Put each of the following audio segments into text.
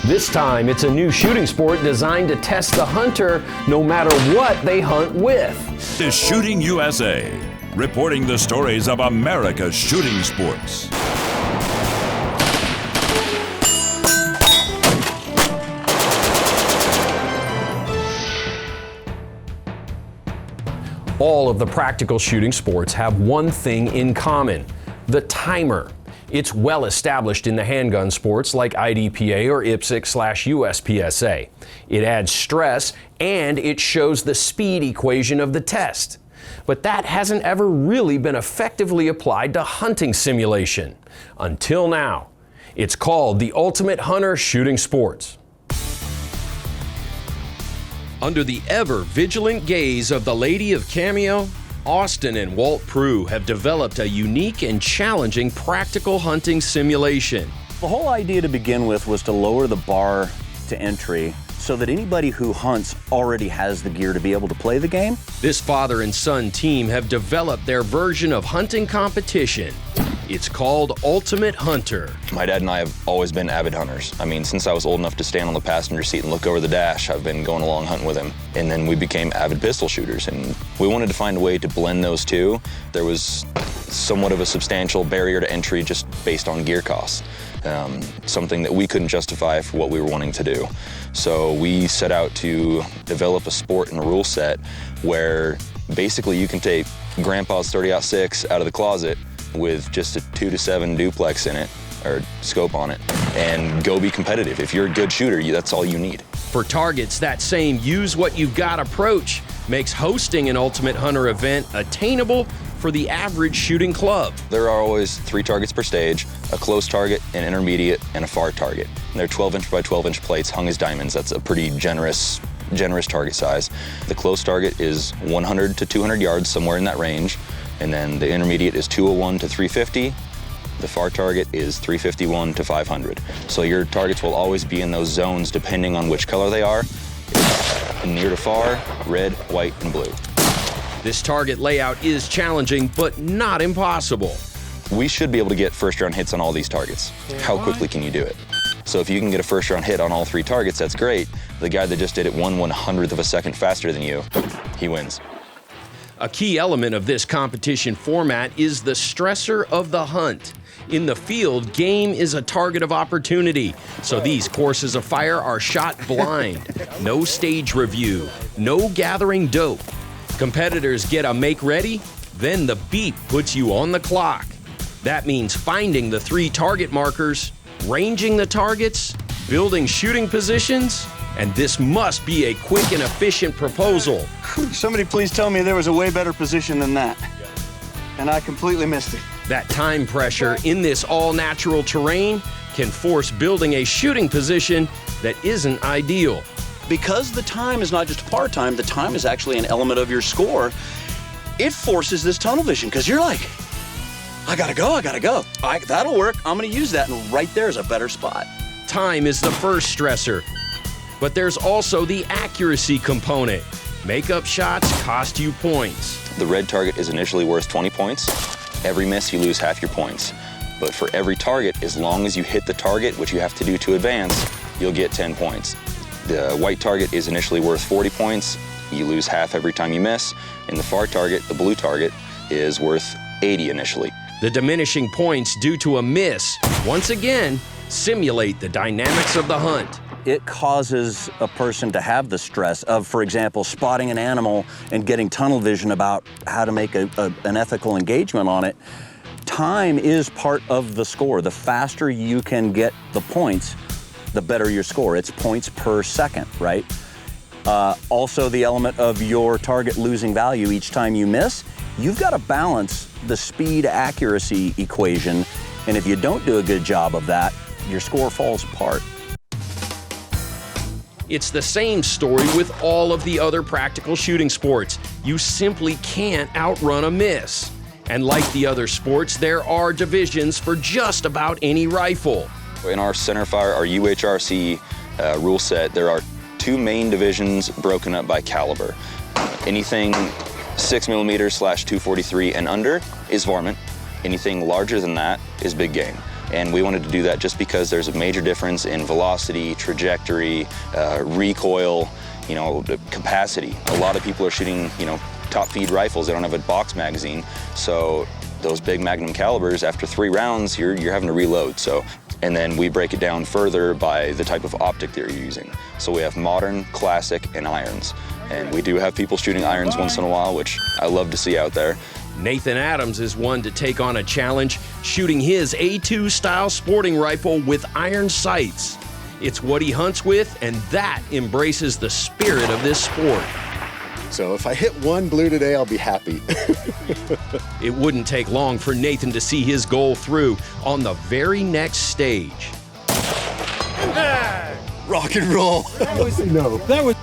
This time, it's a new shooting sport designed to test the hunter no matter what they hunt with. Is Shooting USA, reporting the stories of America's shooting sports. All of the practical shooting sports have one thing in common: the timer. It's well established in the handgun sports like IDPA or IPSC/USPSA. It adds stress and it shows the speed equation of the test. But that hasn't ever really been effectively applied to hunting simulation. Until now. It's called the Ultimate Hunter Shooting Sports. Under the ever-vigilant gaze of the Lady of Cameo, Austin and Walt Prue have developed a unique and challenging practical hunting simulation. The whole idea to begin with was to lower the bar to entry so that anybody who hunts already has the gear to be able to play the game. This father and son team have developed their version of hunting competition. It's called Ultimate Hunter. My dad and I have always been avid hunters. I mean, since I was old enough to stand on the passenger seat and look over the dash, I've been going along hunting with him. And then we became avid pistol shooters, and we wanted to find a way to blend those two. There was somewhat of a substantial barrier to entry just based on gear costs, something that we couldn't justify for what we were wanting to do. So we set out to develop a sport and a rule set where basically you can take Grandpa's 30-06 out of the closet with just a 2-7 duplex in it, or scope on it, and go be competitive. If you're a good shooter, that's all you need. For targets, that same use what you've got approach makes hosting an Ultimate Hunter event attainable for the average shooting club. There are always 3 targets per stage: a close target, an intermediate, and a far target. And they're 12-inch by 12-inch plates hung as diamonds. That's a pretty generous target size. The close target is 100 to 200 yards, somewhere in that range. And then the intermediate is 201 to 350. The far target is 351 to 500. So your targets will always be in those zones depending on which color they are. Near to far, red, white, and blue. This target layout is challenging, but not impossible. We should be able to get first-round hits on all these targets. How quickly can you do it? So if you can get a first-round hit on all 3 targets, that's great. The guy that just did it 1/100th of a second faster than you, he wins. A key element of this competition format is the stressor of the hunt. In the field, game is a target of opportunity, so these courses of fire are shot blind. No stage review, no gathering dope. Competitors get a make ready, then the beep puts you on the clock. That means finding the 3 target markers, ranging the targets, building shooting positions, and this must be a quick and efficient proposal. Somebody please tell me there was a way better position than that. And I completely missed it. That time pressure in this all-natural terrain can force building a shooting position that isn't ideal. Because the time is not just par time, the time is actually an element of your score. It forces this tunnel vision, because you're like, I gotta go. That'll work, I'm gonna use that, and right there is a better spot. Time is the first stressor, but there's also the accuracy component. Make-up shots cost you points. The red target is initially worth 20 points. Every miss, you lose half your points. But for every target, as long as you hit the target, which you have to do to advance, you'll get 10 points. The white target is initially worth 40 points. You lose half every time you miss. And the far target, the blue target, is worth 80 initially. The diminishing points due to a miss, once again, simulate the dynamics of the hunt. It causes a person to have the stress of, for example, spotting an animal and getting tunnel vision about how to make an ethical engagement on it. Time is part of the score. The faster you can get the points, the better your score. It's points per second, right? Also, the element of your target losing value each time you miss. You've got to balance the speed-accuracy equation, and if you don't do a good job of that, your score falls apart. It's the same story with all of the other practical shooting sports. You simply can't outrun a miss. And like the other sports, there are divisions for just about any rifle. In our centerfire, our UHRC rule set, there are 2 main divisions broken up by caliber. Anything 6mm/243 and under is varmint. Anything larger than that is big game. And we wanted to do that just because there's a major difference in velocity, trajectory, recoil, you know, capacity. A lot of people are shooting, you know, top feed rifles. They don't have a box magazine. So those big Magnum calibers, after 3 rounds, you're having to reload. So, and then we break it down further by the type of optic that you're using. So we have modern, classic, and irons. And we do have people shooting irons once in a while, which I love to see out there. Nathan Adams is one to take on a challenge, shooting his A2 style sporting rifle with iron sights. It's what he hunts with, and that embraces the spirit of this sport. So if I hit 1 blue today, I'll be happy. It wouldn't take long for Nathan to see his goal through on the very next stage. Rock and roll. That was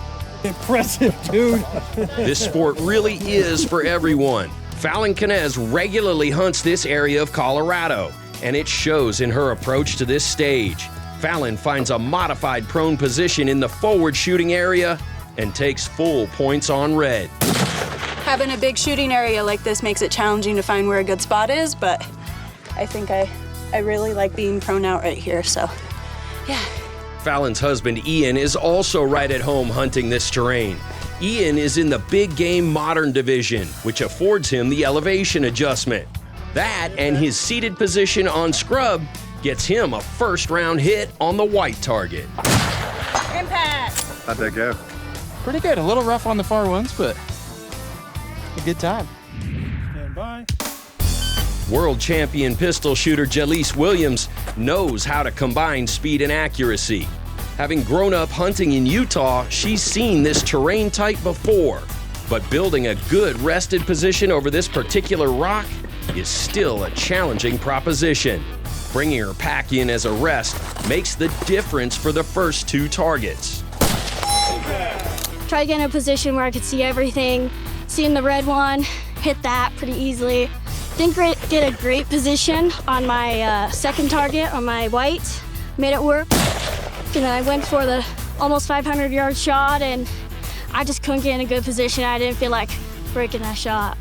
impressive, dude. This sport really is for everyone. Fallon Canez regularly hunts this area of Colorado, and it shows in her approach to this stage. Fallon finds a modified prone position in the forward shooting area and takes full points on red. Having a big shooting area like this makes it challenging to find where a good spot is, but I think I really like being prone out right here, so yeah. Fallon's husband Ian is also right at home hunting this terrain. Ian is in the big game modern division, which affords him the elevation adjustment. That and his seated position on scrub gets him a first round hit on the white target. Impact! How'd that go? Pretty good. A little rough on the far ones, but a good time. Stand by. World champion pistol shooter Jaleese Williams knows how to combine speed and accuracy. Having grown up hunting in Utah, she's seen this terrain type before. But building a good rested position over this particular rock is still a challenging proposition. Bringing her pack in as a rest makes the difference for the first 2 targets. Try to get in a position where I could see everything. Seeing the red one, hit that pretty easily. Didn't get a great position on my second target on my white. Made it work. And then I went for the almost 500-yard shot, and I just couldn't get in a good position. I didn't feel like breaking that shot.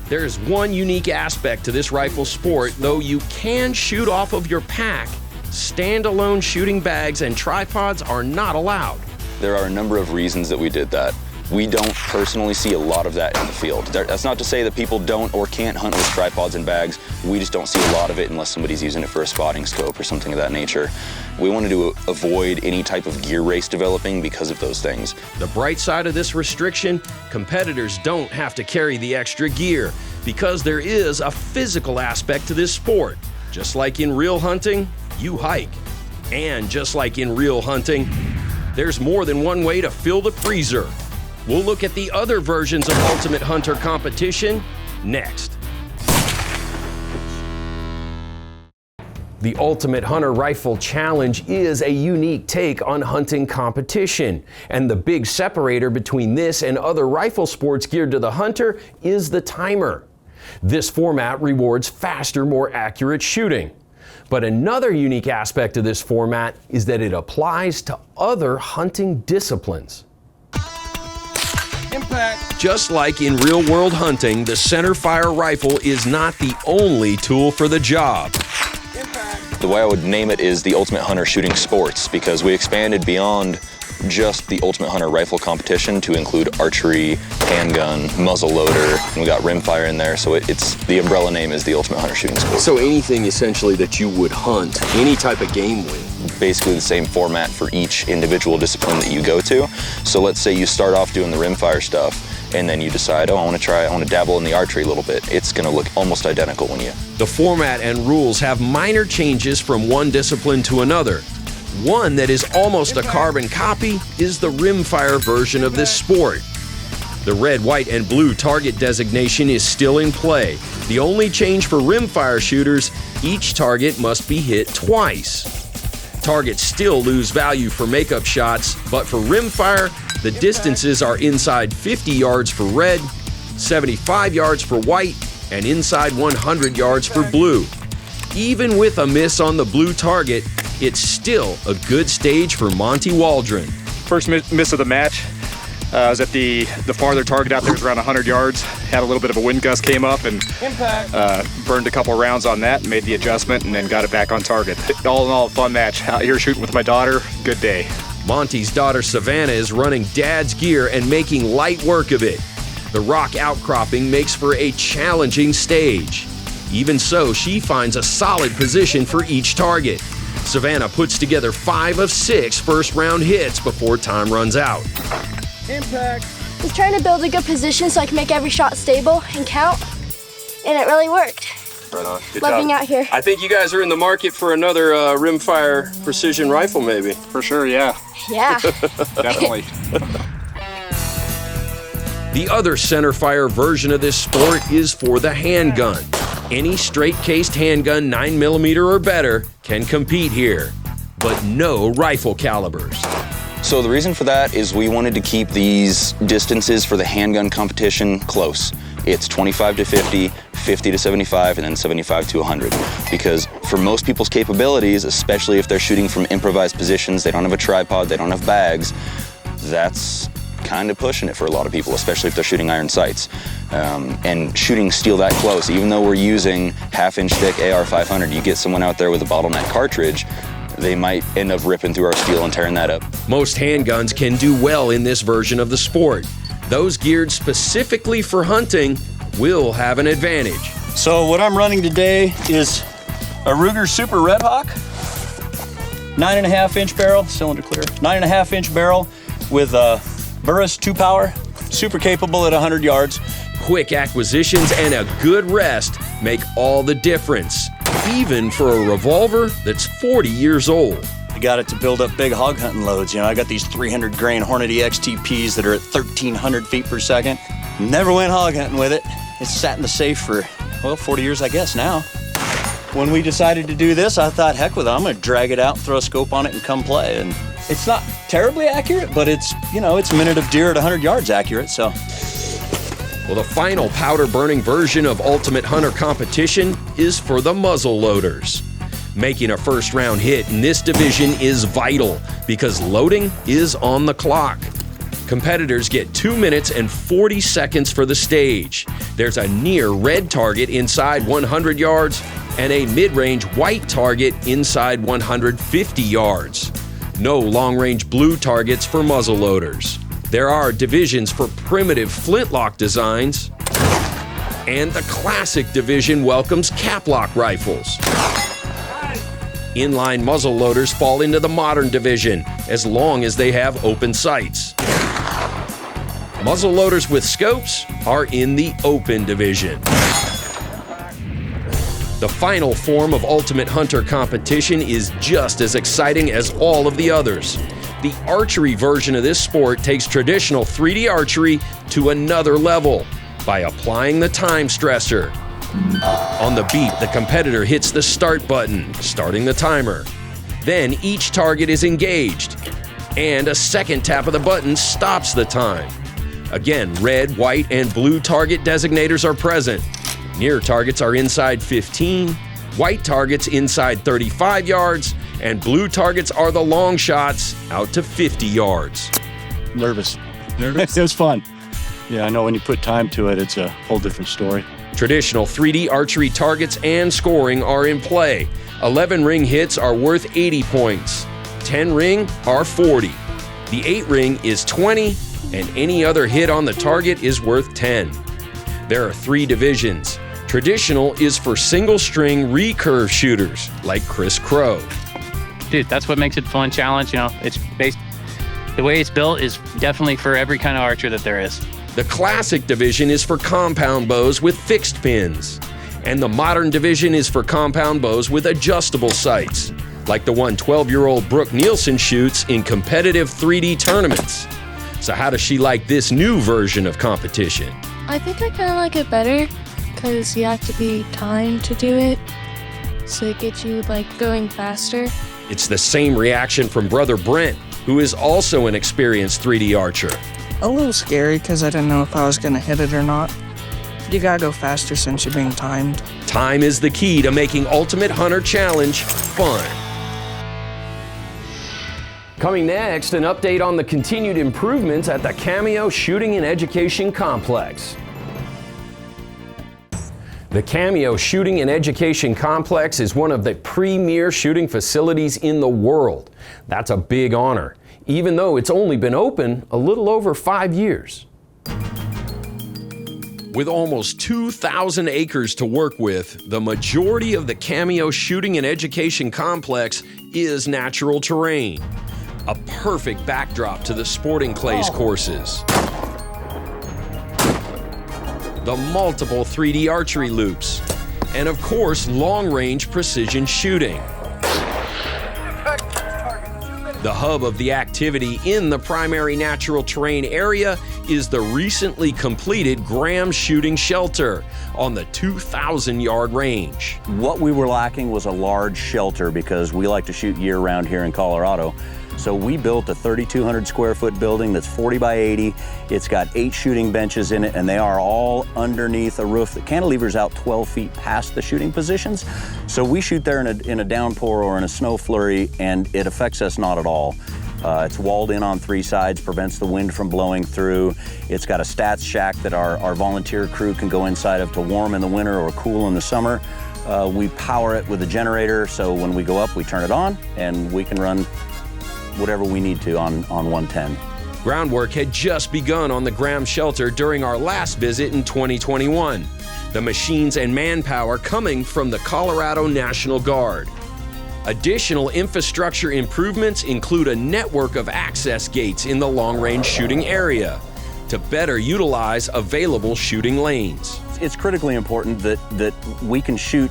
There's one unique aspect to this rifle sport. Though you can shoot off of your pack, standalone shooting bags and tripods are not allowed. There are a number of reasons that we did that. We don't personally see a lot of that in the field. That's not to say that people don't or can't hunt with tripods and bags. We just don't see a lot of it unless somebody's using it for a spotting scope or something of that nature. We wanted to avoid any type of gear race developing because of those things. The bright side of this restriction, competitors don't have to carry the extra gear because there is a physical aspect to this sport. Just like in real hunting, you hike. And just like in real hunting, there's more than one way to fill the freezer. We'll look at the other versions of Ultimate Hunter competition next. The Ultimate Hunter Rifle Challenge is a unique take on hunting competition. And the big separator between this and other rifle sports geared to the hunter is the timer. This format rewards faster, more accurate shooting. But another unique aspect of this format is that it applies to other hunting disciplines. Impact. Just like in real-world hunting, the centerfire rifle is not the only tool for the job. The way I would name it is the Ultimate Hunter Shooting Sports, because we expanded beyond just the Ultimate Hunter rifle competition to include archery, handgun, muzzle loader, and we got rimfire in there, so it's the umbrella name is the Ultimate Hunter Shooting Sports. So anything essentially that you would hunt, any type of game with. Basically the same format for each individual discipline that you go to. So let's say you start off doing the rimfire stuff, and then you decide, oh, I want to dabble in the archery a little bit. It's going to look almost identical when you... The format and rules have minor changes from one discipline to another. One that is almost a carbon copy is the rimfire version of this sport. The red, white, and blue target designation is still in play. The only change for rimfire shooters, each target must be hit twice. Targets still lose value for makeup shots, but for rimfire, the distances are inside 50 yards for red, 75 yards for white, and inside 100 yards for blue. Even with a miss on the blue target, it's still a good stage for Monty Waldron. First miss of the match, I was at the farther target out there, was around 100 yards. Had a little bit of a wind gust came up and burned a couple rounds on that and made the adjustment and then got it back on target. All in all, a fun match. Out here shooting with my daughter, good day. Monty's daughter Savannah is running dad's gear and making light work of it. The rock outcropping makes for a challenging stage. Even so, she finds a solid position for each target. Savannah puts together 5 of 6 first-round hits before time runs out. Impact. I was trying to build a good position so I can make every shot stable and count, and it really worked. Right on. Good Love job. being out here. I think you guys are in the market for another rimfire precision rifle, maybe. For sure, yeah. Yeah. Definitely. The other centerfire version of this sport is for the handgun. Any straight-cased handgun 9mm or better can compete here, but no rifle calibers. So the reason for that is we wanted to keep these distances for the handgun competition close. It's 25 to 50, 50 to 75, and then 75 to 100. Because for most people's capabilities, especially if they're shooting from improvised positions, they don't have a tripod, they don't have bags, that's kind of pushing it for a lot of people, especially if they're shooting iron sights. And shooting steel that close, even though we're using half-inch thick AR-500, you get someone out there with a bottleneck cartridge, they might end up ripping through our steel and tearing that up. Most handguns can do well in this version of the sport. Those geared specifically for hunting will have an advantage. So what I'm running today is a Ruger Super Red Hawk, 9.5-inch barrel, cylinder clear, 9.5-inch barrel with a Burris 2-power, super capable at 100 yards. Quick acquisitions and a good rest make all the difference, even for a revolver that's 40 years old. I got it to build up big hog hunting loads. You know, I got these 300 grain Hornady XTPs that are at 1,300 feet per second. Never went hog hunting with it. It's sat in the safe for, well, 40 years, I guess, now. When we decided to do this, I thought, heck with it, I'm gonna drag it out, throw a scope on it, and come play. And it's not terribly accurate, but it's, you know, it's a minute of deer at 100 yards accurate, so. Well, the final powder-burning version of Ultimate Hunter competition is for the muzzle loaders. Making a first-round hit in this division is vital because loading is on the clock. Competitors get 2 minutes and 40 seconds for the stage. There's a near red target inside 100 yards and a mid-range white target inside 150 yards. No long-range blue targets for muzzle loaders. There are divisions for primitive flintlock designs, and the classic division welcomes caplock rifles. Inline muzzle loaders fall into the modern division as long as they have open sights. Muzzle loaders with scopes are in the open division. The final form of Ultimate Hunter competition is just as exciting as all of the others. The archery version of this sport takes traditional 3D archery to another level by applying the time stressor. On the beep, the competitor hits the start button, starting the timer. Then each target is engaged, and a second tap of the button stops the time. Again, red, white, and blue target designators are present. Near targets are inside 15, white targets inside 35 yards, and blue targets are the long shots out to 50 yards. Nervous. It was fun. Yeah, I know when you put time to it, it's a whole different story. Traditional 3D archery targets and scoring are in play. 11 ring hits are worth 80 points. 10 ring are 40. The 8 ring is 20, and any other hit on the target is worth 10. There are 3 divisions. Traditional is for single-string recurve shooters, like Chris Crow. Dude, that's what makes it fun challenge. You know, it's based, the way it's built is definitely for every kind of archer that there is. The classic division is for compound bows with fixed pins. And the modern division is for compound bows with adjustable sights, like the one 12-year-old Brooke Nielsen shoots in competitive 3D tournaments. So how does she like this new version of competition? I think I kind of like it better because you have to be timed to do it. So it gets you like going faster. It's the same reaction from brother Brent, who is also an experienced 3D archer. A little scary because I didn't know if I was going to hit it or not. You gotta go faster since you're being timed. Time is the key to making Ultimate Hunter Challenge fun. Coming next, an update on the continued improvements at the Cameo Shooting and Education Complex. The Cameo Shooting and Education Complex is one of the premier shooting facilities in the world. That's a big honor, even though it's only been open a little over 5 years. With almost 2,000 acres to work with, the majority of the Cameo Shooting and Education Complex is natural terrain. A perfect backdrop to the sporting clays courses. The multiple 3D archery loops. And of course, long-range precision shooting. The hub of the activity in the primary natural terrain area is the recently completed Graham Shooting Shelter on the 2,000-yard range. What we were lacking was a large shelter because we like to shoot year-round here in Colorado. So we built a 3,200 square foot building that's 40 by 80. It's got 8 shooting benches in it, and they are all underneath a roof that cantilevers out 12 feet past the shooting positions. So we shoot there in a downpour or in a snow flurry, and it affects us not at all. It's walled in on 3 sides, prevents the wind from blowing through. It's got a stats shack that our volunteer crew can go inside of to warm in the winter or cool in the summer. We power it with a generator, so when we go up, we turn it on, and we can run whatever we need to on 110. Groundwork had just begun on the Graham Shelter during our last visit in 2021. The machines and manpower coming from the Colorado National Guard. Additional infrastructure improvements include a network of access gates in the long-range shooting area to better utilize available shooting lanes. It's critically important that we can shoot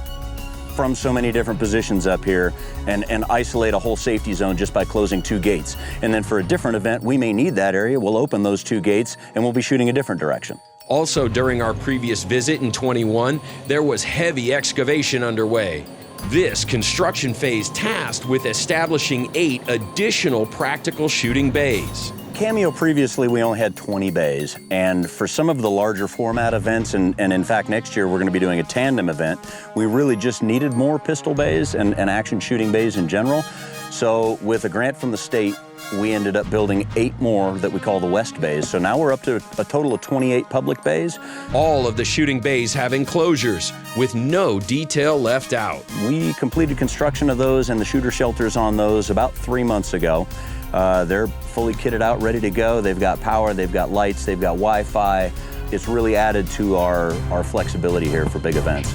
from so many different positions up here and isolate a whole safety zone just by closing 2 gates. And then for a different event, we may need that area. We'll open those 2 gates and we'll be shooting a different direction. Also, during our previous visit in 21, there was heavy excavation underway. This construction phase tasked with establishing 8 additional practical shooting bays. Cameo previously we only had 20 bays, and for some of the larger format events, and in fact next year we're going to be doing a tandem event, we really just needed more pistol bays and action shooting bays in general. So with a grant from the state, we ended up building 8 more that we call the West Bays. So now we're up to a total of 28 public bays. All of the shooting bays have enclosures with no detail left out. We completed construction of those and the shooter shelters on those about 3 months ago. They're fully kitted out, ready to go. They've got power, they've got lights, they've got Wi-Fi. It's really added to our flexibility here for big events.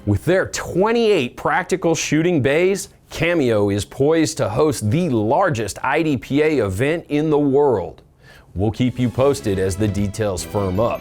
With their 28 practical shooting bays, Cameo is poised to host the largest IDPA event in the world. We'll keep you posted as the details firm up.